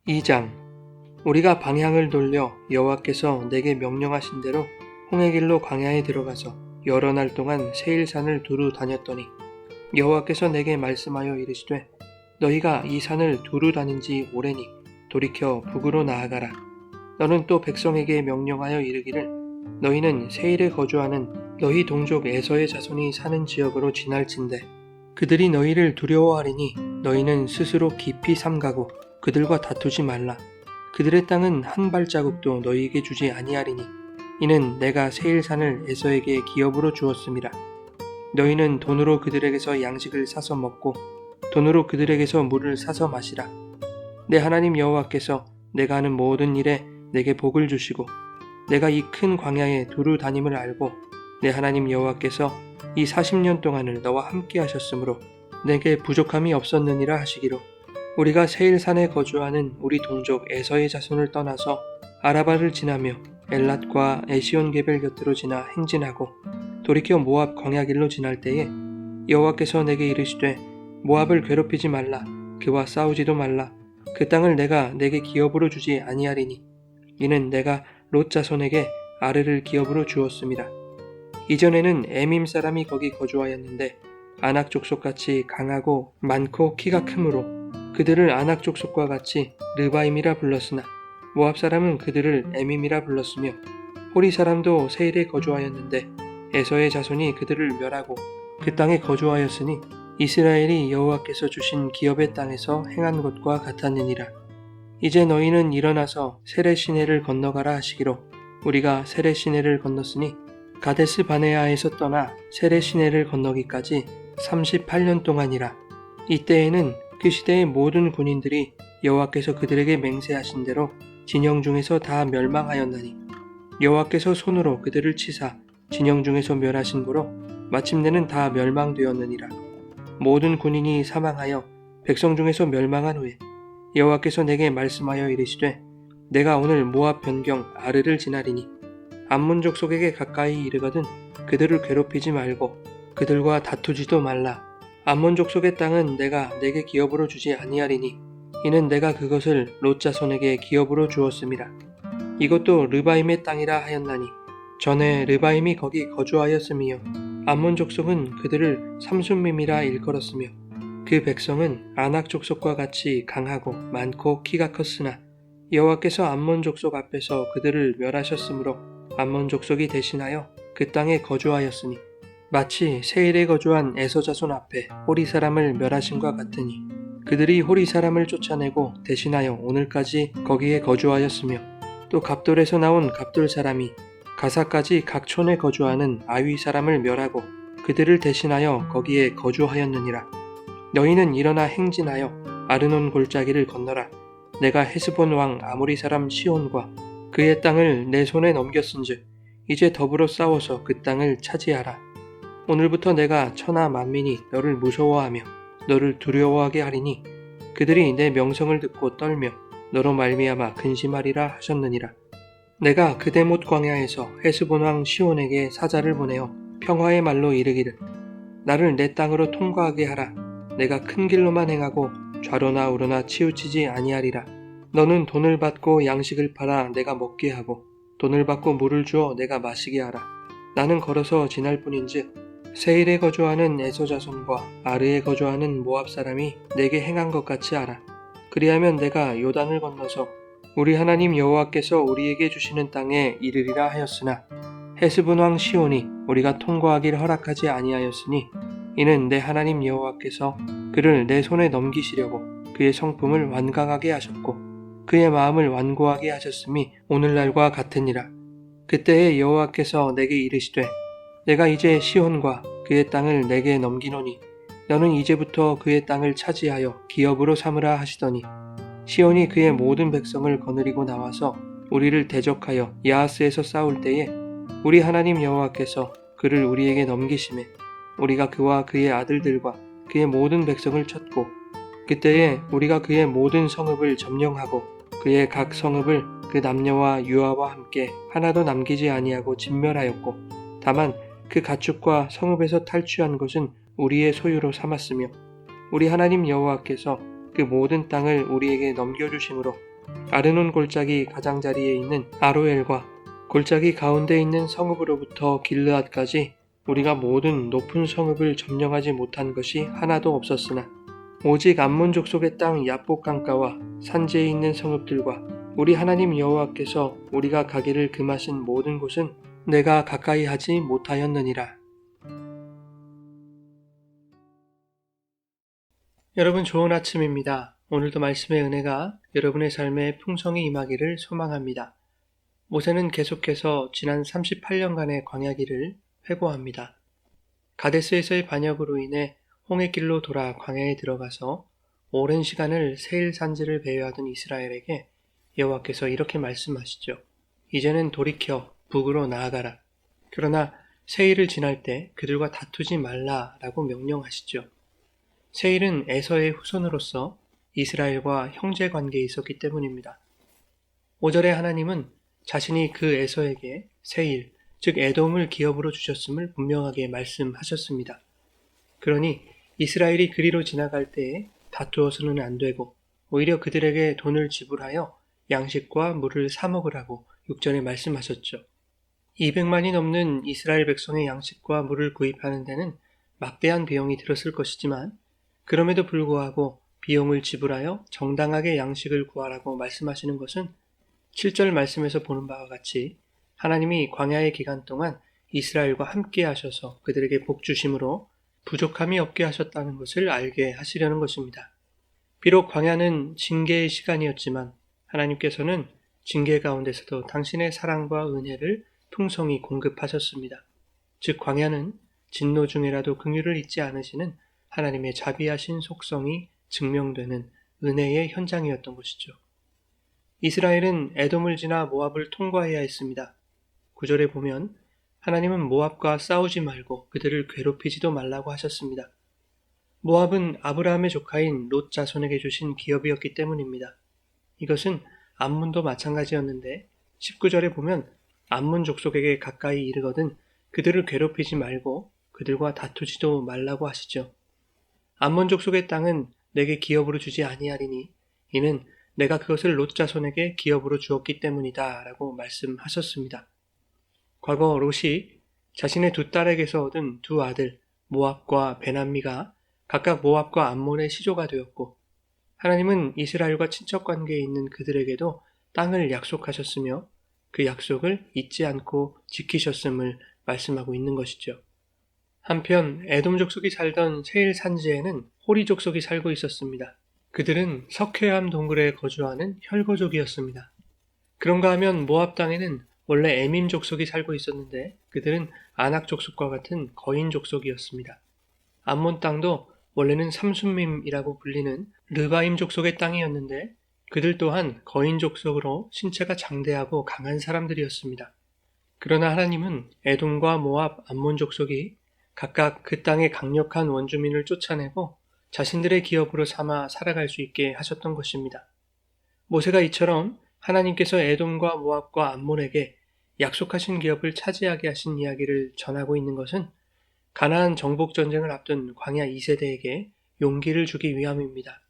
2장. 우리가 방향을 돌려 여호와께서 내게 명령하신 대로 홍해길로 광야에 들어가서 여러 날 동안 세일산을 두루 다녔더니 여호와께서 내게 말씀하여 이르시되 너희가 이 산을 두루 다닌 지 오래니 돌이켜 북으로 나아가라. 너는 또 백성에게 명령하여 이르기를 너희는 세일에 거주하는 너희 동족 에서의 자손이 사는 지역으로 지날진대 그들이 너희를 두려워하리니 너희는 스스로 깊이 삼가고 그들과 다투지 말라. 그들의 땅은 한 발자국도 너희에게 주지 아니하리니 이는 내가 세일산을 에서에게 기업으로 주었음이라. 너희는 돈으로 그들에게서 양식을 사서 먹고 돈으로 그들에게서 물을 사서 마시라. 내 하나님 여호와께서 내가 하는 모든 일에 내게 복을 주시고 내가 이 큰 광야에 두루 다님을 알고 내 하나님 여호와께서 이 40년 동안을 너와 함께 하셨으므로 내게 부족함이 없었느니라 하시기로 우리가 세일산에 거주하는 우리 동족 에서의 자손을 떠나서 아라바를 지나며 엘랏과 에시온게벨 곁으로 지나 행진하고 돌이켜 모압 광야길로 지날 때에 여호와께서 내게 이르시되 모압을 괴롭히지 말라. 그와 싸우지도 말라. 그 땅을 내가 내게 기업으로 주지 아니하리니 이는 내가 롯 자손에게 아르를 기업으로 주었습니다. 이전에는 에밈 사람이 거기 거주하였는데 아낙 족속같이 강하고 많고 키가 크므로 그들을 아낙 족속과 같이 르바임이라 불렀으나 모압 사람은 그들을 에밈이라 불렀으며 호리 사람도 세일에 거주하였는데 에서의 자손이 그들을 멸하고 그 땅에 거주하였으니 이스라엘이 여호와께서 주신 기업의 땅에서 행한 것과 같았느니라. 이제 너희는 일어나서 세레 시내를 건너가라 하시기로 우리가 세레 시내를 건넜으니 가데스 바네아에서 떠나 세레 시내를 건너기까지 38년 동안이라. 이때에는 그 시대의 모든 군인들이 여호와께서 그들에게 맹세하신 대로 진영 중에서 다 멸망하였나니 여호와께서 손으로 그들을 치사 진영 중에서 멸하신 고로 마침내는 다 멸망되었느니라. 모든 군인이 사망하여 백성 중에서 멸망한 후에 여호와께서 내게 말씀하여 이르시되 내가 오늘 모압 변경 아르를 지나리니 암몬 족속에게 가까이 이르거든 그들을 괴롭히지 말고 그들과 다투지도 말라. 암몬 족속의 땅은 내가 내게 기업으로 주지 아니하리니 이는 내가 그것을 롯 자손에게 기업으로 주었음이라. 이것도 르바임의 땅이라 하였나니 전에 르바임이 거기 거주하였으며 암몬 족속은 그들을 삼순밈이라 일컬었으며 그 백성은 아낙 족속과 같이 강하고 많고 키가 컸으나 여호와께서 암몬 족속 앞에서 그들을 멸하셨으므로 암몬 족속이 대신하여 그 땅에 거주하였으니 마치 세일에 거주한 에서 자손 앞에 호리 사람을 멸하신과 같으니 그들이 호리 사람을 쫓아내고 대신하여 오늘까지 거기에 거주하였으며 또 갑돌에서 나온 갑돌 사람이 가사까지 각 촌에 거주하는 아위 사람을 멸하고 그들을 대신하여 거기에 거주하였느니라. 너희는 일어나 행진하여 아르논 골짜기를 건너라. 내가 헤스본 왕 아모리 사람 시온과 그의 땅을 내 손에 넘겼은즉 이제 더불어 싸워서 그 땅을 차지하라. 오늘부터 내가 천하 만민이 너를 무서워하며 너를 두려워하게 하리니 그들이 내 명성을 듣고 떨며 너로 말미암아 근심하리라 하셨느니라. 내가 그대못 광야에서 헤스본 왕 시온에게 사자를 보내어 평화의 말로 이르기를 나를 내 땅으로 통과하게 하라. 내가 큰 길로만 행하고 좌로나 우로나 치우치지 아니하리라. 너는 돈을 받고 양식을 팔아 내가 먹게 하고 돈을 받고 물을 주어 내가 마시게 하라. 나는 걸어서 지날 뿐인즉 세일에 거주하는 에서 자손과 아르에 거주하는 모압 사람이 내게 행한 것 같이 알아. 그리하면 내가 요단을 건너서 우리 하나님 여호와께서 우리에게 주시는 땅에 이르리라 하였으나 헤스본 왕 시온이 우리가 통과하기를 허락하지 아니하였으니 이는 내 하나님 여호와께서 그를 내 손에 넘기시려고 그의 성품을 완강하게 하셨고 그의 마음을 완고하게 하셨음이 오늘날과 같으니라. 그때에 여호와께서 내게 이르시되 내가 이제 시온과 그의 땅을 내게 넘기노니 너는 이제부터 그의 땅을 차지하여 기업으로 삼으라 하시더니 시온이 그의 모든 백성을 거느리고 나와서 우리를 대적하여 야하스에서 싸울 때에 우리 하나님 여호와께서 그를 우리에게 넘기심에 우리가 그와 그의 아들들과 그의 모든 백성을 쳤고 그때에 우리가 그의 모든 성읍을 점령하고 그의 각 성읍을 그 남녀와 유아와 함께 하나도 남기지 아니하고 진멸하였고 다만 그 가축과 성읍에서 탈취한 것은 우리의 소유로 삼았으며 우리 하나님 여호와께서 그 모든 땅을 우리에게 넘겨주심으로 아르논 골짜기 가장자리에 있는 아로엘과 골짜기 가운데 있는 성읍으로부터 길르앗까지 우리가 모든 높은 성읍을 점령하지 못한 것이 하나도 없었으나 오직 암몬 족속의 땅 야복 강가와 산지에 있는 성읍들과 우리 하나님 여호와께서 우리가 가기를 금하신 모든 곳은 내가 가까이 하지 못하였느니라. 여러분 좋은 아침입니다. 오늘도 말씀의 은혜가 여러분의 삶에 풍성히 임하기를 소망합니다. 모세는 계속해서 지난 38년간의 광야길을 회고합니다. 가데스에서의 반역으로 인해 홍해길로 돌아 광야에 들어가서 오랜 시간을 세일 산지를 배회하던 이스라엘에게 여호와께서 이렇게 말씀하시죠. 이제는 돌이켜 북으로 나아가라. 그러나 세일을 지날 때 그들과 다투지 말라라고 명령하시죠. 세일은 에서의 후손으로서 이스라엘과 형제 관계에 있었기 때문입니다. 5절에 하나님은 자신이 그 에서에게 세일, 즉 에돔을 기업으로 주셨음을 분명하게 말씀하셨습니다. 그러니 이스라엘이 그리로 지나갈 때에 다투어서는 안 되고 오히려 그들에게 돈을 지불하여 양식과 물을 사 먹으라고 6절에 말씀하셨죠. 200만이 넘는 이스라엘 백성의 양식과 물을 구입하는 데는 막대한 비용이 들었을 것이지만 그럼에도 불구하고 비용을 지불하여 정당하게 양식을 구하라고 말씀하시는 것은 7절 말씀에서 보는 바와 같이 하나님이 광야의 기간 동안 이스라엘과 함께 하셔서 그들에게 복 주심으로 부족함이 없게 하셨다는 것을 알게 하시려는 것입니다. 비록 광야는 징계의 시간이었지만 하나님께서는 징계 가운데서도 당신의 사랑과 은혜를 풍성히 공급하셨습니다. 즉 광야는 진노 중에라도 긍휼을 잊지 않으시는 하나님의 자비하신 속성이 증명되는 은혜의 현장이었던 것이죠. 이스라엘은 에돔을 지나 모압을 통과해야 했습니다. 9절에 보면 하나님은 모압과 싸우지 말고 그들을 괴롭히지도 말라고 하셨습니다. 모압은 아브라함의 조카인 롯 자손에게 주신 기업이었기 때문입니다. 이것은 암몬도 마찬가지였는데 19절에 보면 암몬 족속에게 가까이 이르거든 그들을 괴롭히지 말고 그들과 다투지도 말라고 하시죠. 암몬 족속의 땅은 내게 기업으로 주지 아니하리니 이는 내가 그것을 롯 자손에게 기업으로 주었기 때문이다 라고 말씀하셨습니다. 과거 롯이 자신의 두 딸에게서 얻은 두 아들 모압과 베남미가 각각 모압과 암몬의 시조가 되었고 하나님은 이스라엘과 친척 관계에 있는 그들에게도 땅을 약속하셨으며 그 약속을 잊지 않고 지키셨음을 말씀하고 있는 것이죠. 한편 에돔 족속이 살던 세일 산지에는 호리 족속이 살고 있었습니다. 그들은 석회암 동굴에 거주하는 혈거족이었습니다. 그런가 하면 모압 땅에는 원래 에밈 족속이 살고 있었는데 그들은 아낙 족속과 같은 거인 족속이었습니다. 암몬 땅도 원래는 삼순밈이라고 불리는 르바임 족속의 땅이었는데 그들 또한 거인 족속으로 신체가 장대하고 강한 사람들이었습니다. 그러나 하나님은 에돔과 모압, 암몬 족속이 각각 그 땅의 강력한 원주민을 쫓아내고 자신들의 기업으로 삼아 살아갈 수 있게 하셨던 것입니다. 모세가 이처럼 하나님께서 에돔과 모압과 암몬에게 약속하신 기업을 차지하게 하신 이야기를 전하고 있는 것은 가나안 정복 전쟁을 앞둔 광야 2세대에게 용기를 주기 위함입니다.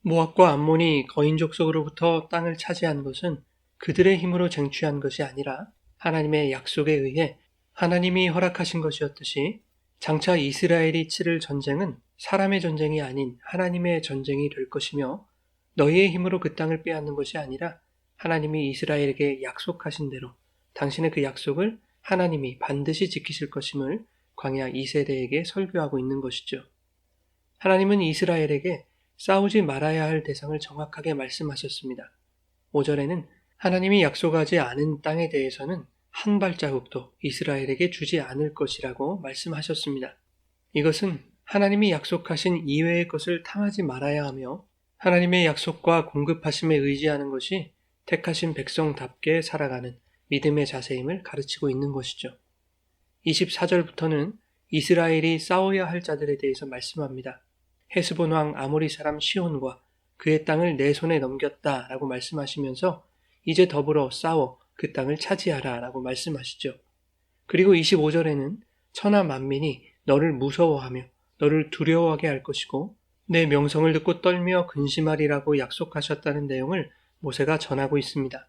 모압과 암몬이 거인 족속으로부터 땅을 차지한 것은 그들의 힘으로 쟁취한 것이 아니라 하나님의 약속에 의해 하나님이 허락하신 것이었듯이 장차 이스라엘이 치를 전쟁은 사람의 전쟁이 아닌 하나님의 전쟁이 될 것이며 너희의 힘으로 그 땅을 빼앗는 것이 아니라 하나님이 이스라엘에게 약속하신 대로 당신의 그 약속을 하나님이 반드시 지키실 것임을 광야 2세대에게 설교하고 있는 것이죠. 하나님은 이스라엘에게 싸우지 말아야 할 대상을 정확하게 말씀하셨습니다. 5절에는 하나님이 약속하지 않은 땅에 대해서는 한 발자국도 이스라엘에게 주지 않을 것이라고 말씀하셨습니다. 이것은 하나님이 약속하신 이외의 것을 탐하지 말아야 하며 하나님의 약속과 공급하심에 의지하는 것이 택하신 백성답게 살아가는 믿음의 자세임을 가르치고 있는 것이죠. 24절부터는 이스라엘이 싸워야 할 자들에 대해서 말씀합니다. 헤스본 왕 아모리 사람 시온과 그의 땅을 내 손에 넘겼다 라고 말씀하시면서 이제 더불어 싸워 그 땅을 차지하라 라고 말씀하시죠. 그리고 25절에는 천하 만민이 너를 무서워하며 너를 두려워하게 할 것이고 내 명성을 듣고 떨며 근심하리라고 약속하셨다는 내용을 모세가 전하고 있습니다.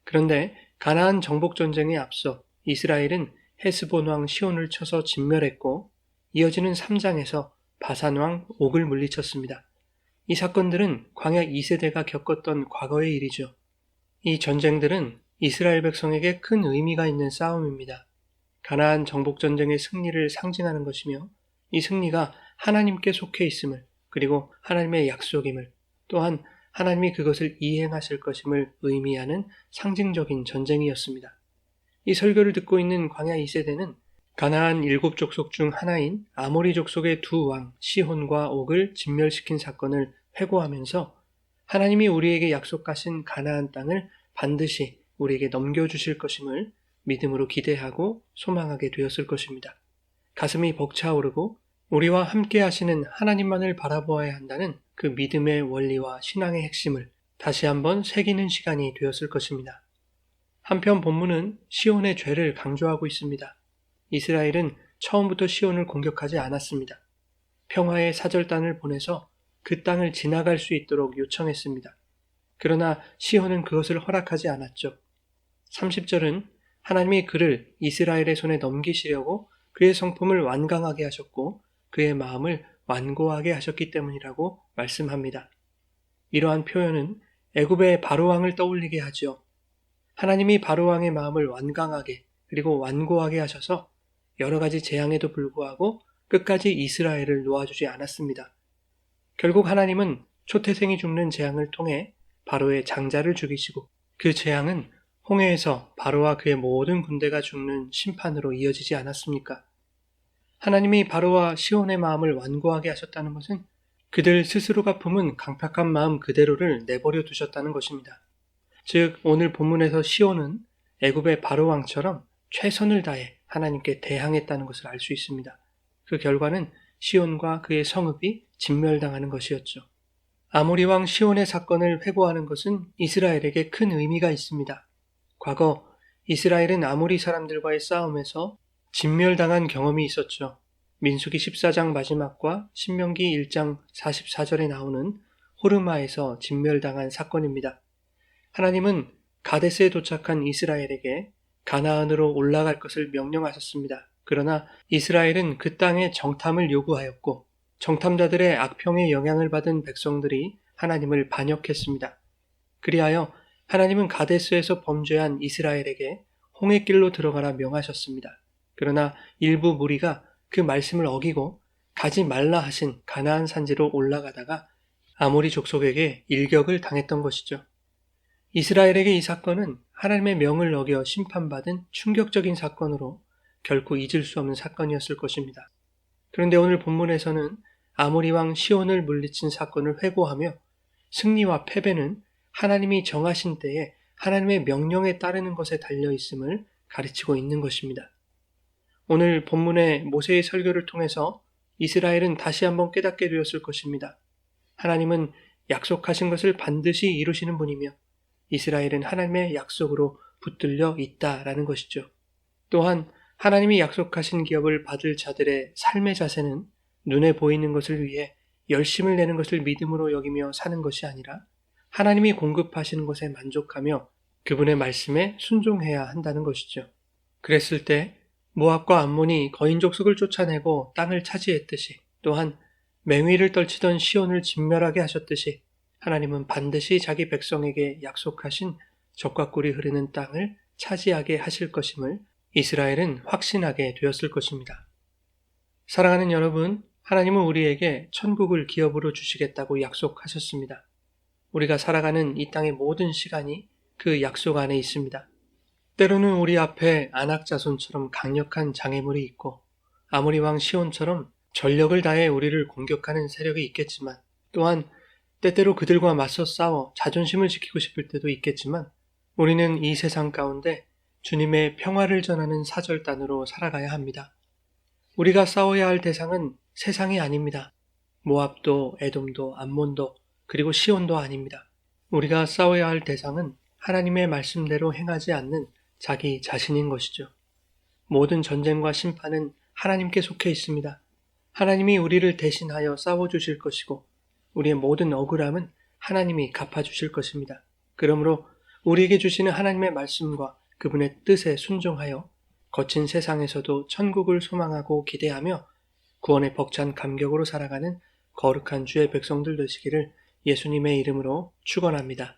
그런데 가나안 정복 전쟁에 앞서 이스라엘은 헤스본 왕 시온을 쳐서 진멸했고 이어지는 3장에서 바산 왕 옥을 물리쳤습니다. 이 사건들은 광야 2세대가 겪었던 과거의 일이죠. 이 전쟁들은 이스라엘 백성에게 큰 의미가 있는 싸움입니다. 가나안 정복 전쟁의 승리를 상징하는 것이며 이 승리가 하나님께 속해 있음을 그리고 하나님의 약속임을 또한 하나님이 그것을 이행하실 것임을 의미하는 상징적인 전쟁이었습니다. 이 설교를 듣고 있는 광야 2세대는 가나안 7족속 중 하나인 아모리 족속의 두 왕 시혼과 옥을 진멸시킨 사건을 회고하면서 하나님이 우리에게 약속하신 가나안 땅을 반드시 우리에게 넘겨주실 것임을 믿음으로 기대하고 소망하게 되었을 것입니다. 가슴이 벅차오르고 우리와 함께 하시는 하나님만을 바라보아야 한다는 그 믿음의 원리와 신앙의 핵심을 다시 한번 새기는 시간이 되었을 것입니다. 한편 본문은 시온의 죄를 강조하고 있습니다. 이스라엘은 처음부터 시온을 공격하지 않았습니다. 평화의 사절단을 보내서 그 땅을 지나갈 수 있도록 요청했습니다. 그러나 시온은 그것을 허락하지 않았죠. 30절은 하나님이 그를 이스라엘의 손에 넘기시려고 그의 성품을 완강하게 하셨고 그의 마음을 완고하게 하셨기 때문이라고 말씀합니다. 이러한 표현은 애굽의 바로왕을 떠올리게 하죠. 하나님이 바로왕의 마음을 완강하게 그리고 완고하게 하셔서 여러 가지 재앙에도 불구하고 끝까지 이스라엘을 놓아주지 않았습니다. 결국 하나님은 초태생이 죽는 재앙을 통해 바로의 장자를 죽이시고 그 재앙은 홍해에서 바로와 그의 모든 군대가 죽는 심판으로 이어지지 않았습니까? 하나님이 바로와 시온의 마음을 완고하게 하셨다는 것은 그들 스스로가 품은 강팍한 마음 그대로를 내버려 두셨다는 것입니다. 즉 오늘 본문에서 시온은 애굽의 바로왕처럼 최선을 다해 하나님께 대항했다는 것을 알 수 있습니다. 그 결과는 시온과 그의 성읍이 진멸당하는 것이었죠. 아모리 왕 시온의 사건을 회고하는 것은 이스라엘에게 큰 의미가 있습니다. 과거 이스라엘은 아모리 사람들과의 싸움에서 진멸당한 경험이 있었죠. 민수기 14장 마지막과 신명기 1장 44절에 나오는 호르마에서 진멸당한 사건입니다. 하나님은 가데스에 도착한 이스라엘에게 가나안으로 올라갈 것을 명령하셨습니다. 그러나 이스라엘은 그 땅의 정탐을 요구하였고 정탐자들의 악평의 영향을 받은 백성들이 하나님을 반역했습니다. 그리하여 하나님은 가데스에서 범죄한 이스라엘에게 홍해길로 들어가라 명하셨습니다. 그러나 일부 무리가 그 말씀을 어기고 가지 말라 하신 가나안 산지로 올라가다가 아모리 족속에게 일격을 당했던 것이죠. 이스라엘에게 이 사건은 하나님의 명을 어겨 심판받은 충격적인 사건으로 결코 잊을 수 없는 사건이었을 것입니다. 그런데 오늘 본문에서는 아모리 왕 시온을 물리친 사건을 회고하며 승리와 패배는 하나님이 정하신 때에 하나님의 명령에 따르는 것에 달려 있음을 가르치고 있는 것입니다. 오늘 본문의 모세의 설교를 통해서 이스라엘은 다시 한번 깨닫게 되었을 것입니다. 하나님은 약속하신 것을 반드시 이루시는 분이며 이스라엘은 하나님의 약속으로 붙들려 있다라는 것이죠. 또한 하나님이 약속하신 기업을 받을 자들의 삶의 자세는 눈에 보이는 것을 위해 열심을 내는 것을 믿음으로 여기며 사는 것이 아니라 하나님이 공급하시는 것에 만족하며 그분의 말씀에 순종해야 한다는 것이죠. 그랬을 때 모압과 암몬이 거인 족속을 쫓아내고 땅을 차지했듯이 또한 맹위를 떨치던 시온을 진멸하게 하셨듯이 하나님은 반드시 자기 백성에게 약속하신 젖과 꿀이 흐르는 땅을 차지하게 하실 것임을 이스라엘은 확신하게 되었을 것입니다. 사랑하는 여러분, 하나님은 우리에게 천국을 기업으로 주시겠다고 약속하셨습니다. 우리가 살아가는 이 땅의 모든 시간이 그 약속 안에 있습니다. 때로는 우리 앞에 안악자손처럼 강력한 장애물이 있고 아모리 왕 시온처럼 전력을 다해 우리를 공격하는 세력이 있겠지만 또한 때때로 그들과 맞서 싸워 자존심을 지키고 싶을 때도 있겠지만 우리는 이 세상 가운데 주님의 평화를 전하는 사절단으로 살아가야 합니다. 우리가 싸워야 할 대상은 세상이 아닙니다. 모압도 에돔도 암몬도 그리고 시온도 아닙니다. 우리가 싸워야 할 대상은 하나님의 말씀대로 행하지 않는 자기 자신인 것이죠. 모든 전쟁과 심판은 하나님께 속해 있습니다. 하나님이 우리를 대신하여 싸워주실 것이고 우리의 모든 억울함은 하나님이 갚아주실 것입니다. 그러므로 우리에게 주시는 하나님의 말씀과 그분의 뜻에 순종하여 거친 세상에서도 천국을 소망하고 기대하며 구원의 벅찬 감격으로 살아가는 거룩한 주의 백성들 되시기를 예수님의 이름으로 축원합니다.